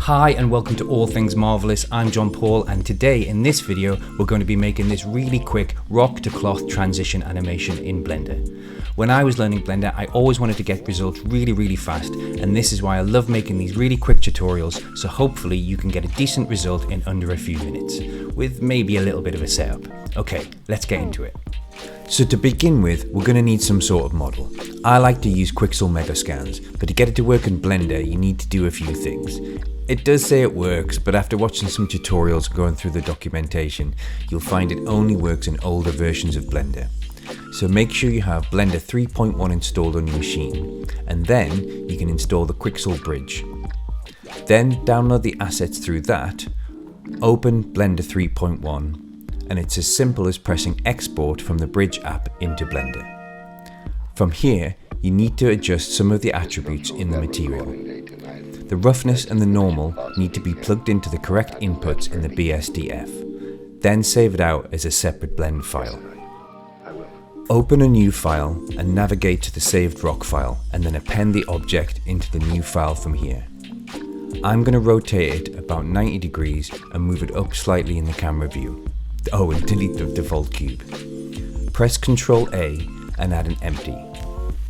Hi and welcome to All Things Marvelous. I'm John Paul, and today in this video we're going to be making this really quick rock to cloth transition animation in Blender. When I was learning Blender, I always wanted to get results really fast, and this is why I love making these really quick tutorials, so hopefully you can get a decent result in under a few minutes, with maybe a little bit of a setup. Okay, let's get into it. So to begin with, we're going to need some sort of model. I like to use Quixel Megascans, but to get it to work in Blender you need to do a few things. It does say it works, but after watching some tutorials and going through the documentation, you'll find it only works in older versions of Blender. So make sure you have Blender 3.1 installed on your machine, and then you can install the Quixel bridge. Then download the assets through that, open Blender 3.1, and it's as simple as pressing export from the bridge app into Blender. From here, you need to adjust some of the attributes in the material. The roughness and the normal need to be plugged into the correct inputs in the BSDF, then save it out as a separate blend file. Open a new file and navigate to the saved rock file, and then append the object into the new file from here. I'm going to rotate it about 90 degrees and move it up slightly in the camera view. Oh, and delete the default cube. Press Ctrl A and add an empty.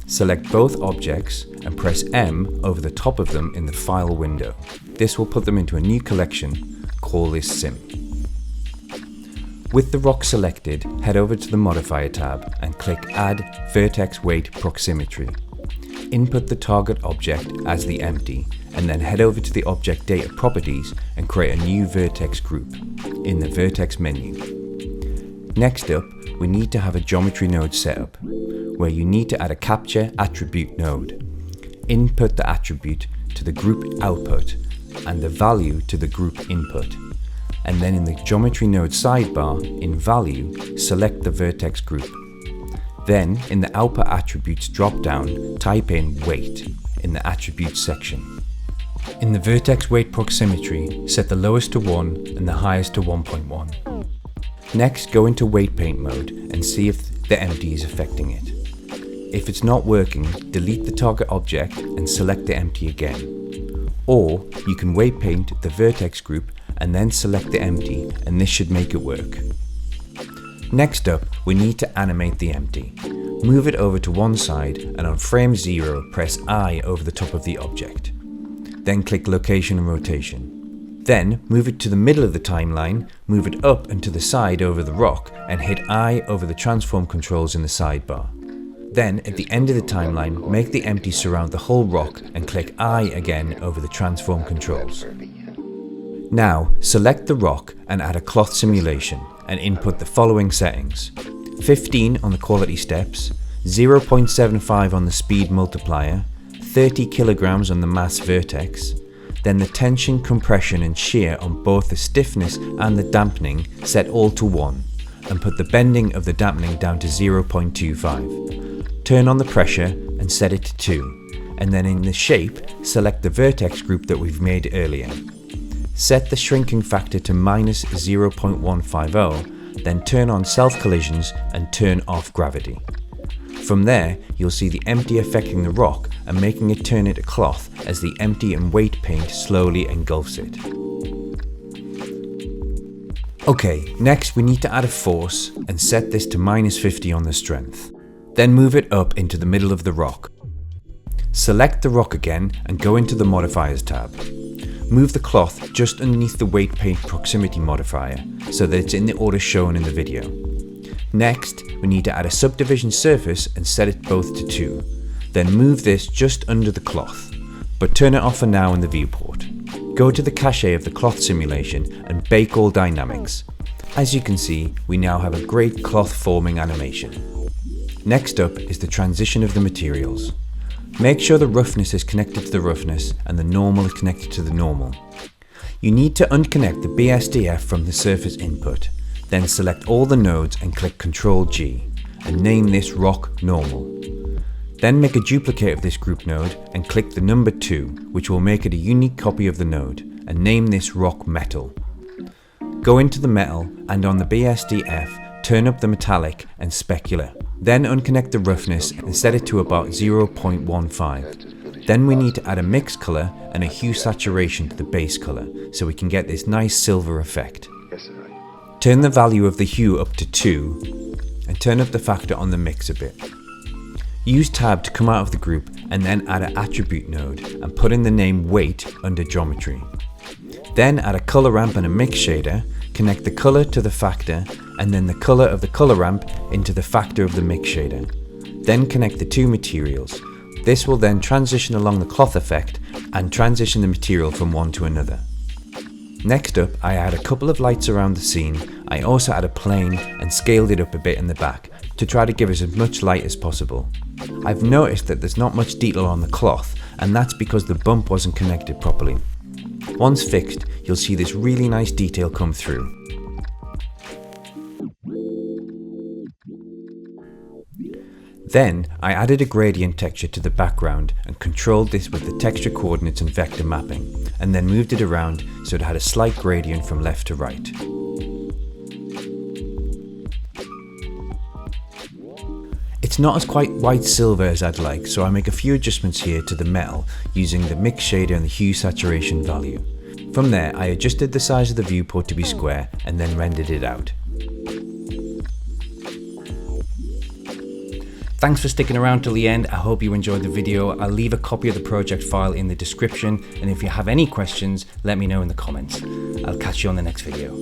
Select both objects and press M over the top of them in the file window. This will put them into a new collection. Call this sim. With the rock selected, head over to the Modifier tab and click Add Vertex Weight Proximity. Input the target object as the empty, and then head over to the Object Data Properties and create a new vertex group in the Vertex menu. Next up, we need to have a geometry node setup, where you need to add a capture attribute node. Input the attribute to the group output and the value to the group input. And then in the geometry node sidebar, in value, select the vertex group. Then in the output attributes drop-down, type in weight in the attributes section. In the vertex weight proximity, set the lowest to 1 and the highest to 1.1. Next, go into weight paint mode and see if the empty is affecting it. If it's not working, delete the target object and select the empty again. Or you can weight paint the vertex group and then select the empty, and this should make it work. Next up, we need to animate the empty. Move it over to one side, and on frame 0 press I over the top of the object. Then click location and rotation. Then move it to the middle of the timeline, move it up and to the side over the rock, and hit I over the transform controls in the sidebar. Then at the end of the timeline, make the empty surround the whole rock and click I again over the transform controls. Now select the rock and add a cloth simulation and input the following settings: 15 on the quality steps, 0.75 on the speed multiplier, 30 kilograms on the mass vertex, then the tension, compression and shear on both the stiffness and the dampening set all to 1, and put the bending of the dampening down to 0.25. Turn on the pressure and set it to 2, and then in the shape, select the vertex group that we've made earlier. Set the shrinking factor to minus 0.150, then turn on self collisions and turn off gravity. From there, you'll see the empty affecting the rock and making it turn into cloth as the empty and weight paint slowly engulfs it. Okay, next we need to add a force and set this to minus 50 on the strength. Then move it up into the middle of the rock. Select the rock again and go into the Modifiers tab. Move the cloth just underneath the weight paint proximity modifier so that it's in the order shown in the video. Next, we need to add a subdivision surface and set it both to 2. Then move this just under the cloth, but turn it off for now in the viewport. Go to the cache of the cloth simulation and bake all dynamics. As you can see, we now have a great cloth forming animation. Next up is the transition of the materials. Make sure the roughness is connected to the roughness and the normal is connected to the normal. You need to unconnect the BSDF from the surface input, then select all the nodes and click Ctrl G and name this Rock Normal. Then make a duplicate of this group node and click the number 2, which will make it a unique copy of the node, and name this Rock Metal. Go into the metal and on the BSDF turn up the metallic and specular. Then unconnect the roughness and set it to about 0.15. Then we need to add a mix color and a hue saturation to the base color so we can get this nice silver effect. Turn the value of the hue up to 2 and turn up the factor on the mix a bit. Use Tab to come out of the group and then add an attribute node and put in the name weight under geometry. Then add a color ramp and a mix shader, connect the color to the factor and then the color of the color ramp into the factor of the mix shader. Then connect the two materials. This will then transition along the cloth effect and transition the material from one to another. Next up, I add a couple of lights around the scene. I also add a plane and scaled it up a bit in the back to try to give us as much light as possible. I've noticed that there's not much detail on the cloth, and that's because the bump wasn't connected properly. Once fixed, you'll see this really nice detail come through. Then I added a gradient texture to the background and controlled this with the texture coordinates and vector mapping, and then moved it around so it had a slight gradient from left to right. It's not as quite white silver as I'd like, so I make a few adjustments here to the metal using the mix shader and the hue saturation value. From there, I adjusted the size of the viewport to be square and then rendered it out. Thanks for sticking around till the end. I hope you enjoyed the video. I'll leave a copy of the project file in the description, and if you have any questions, let me know in the comments. I'll catch you on the next video.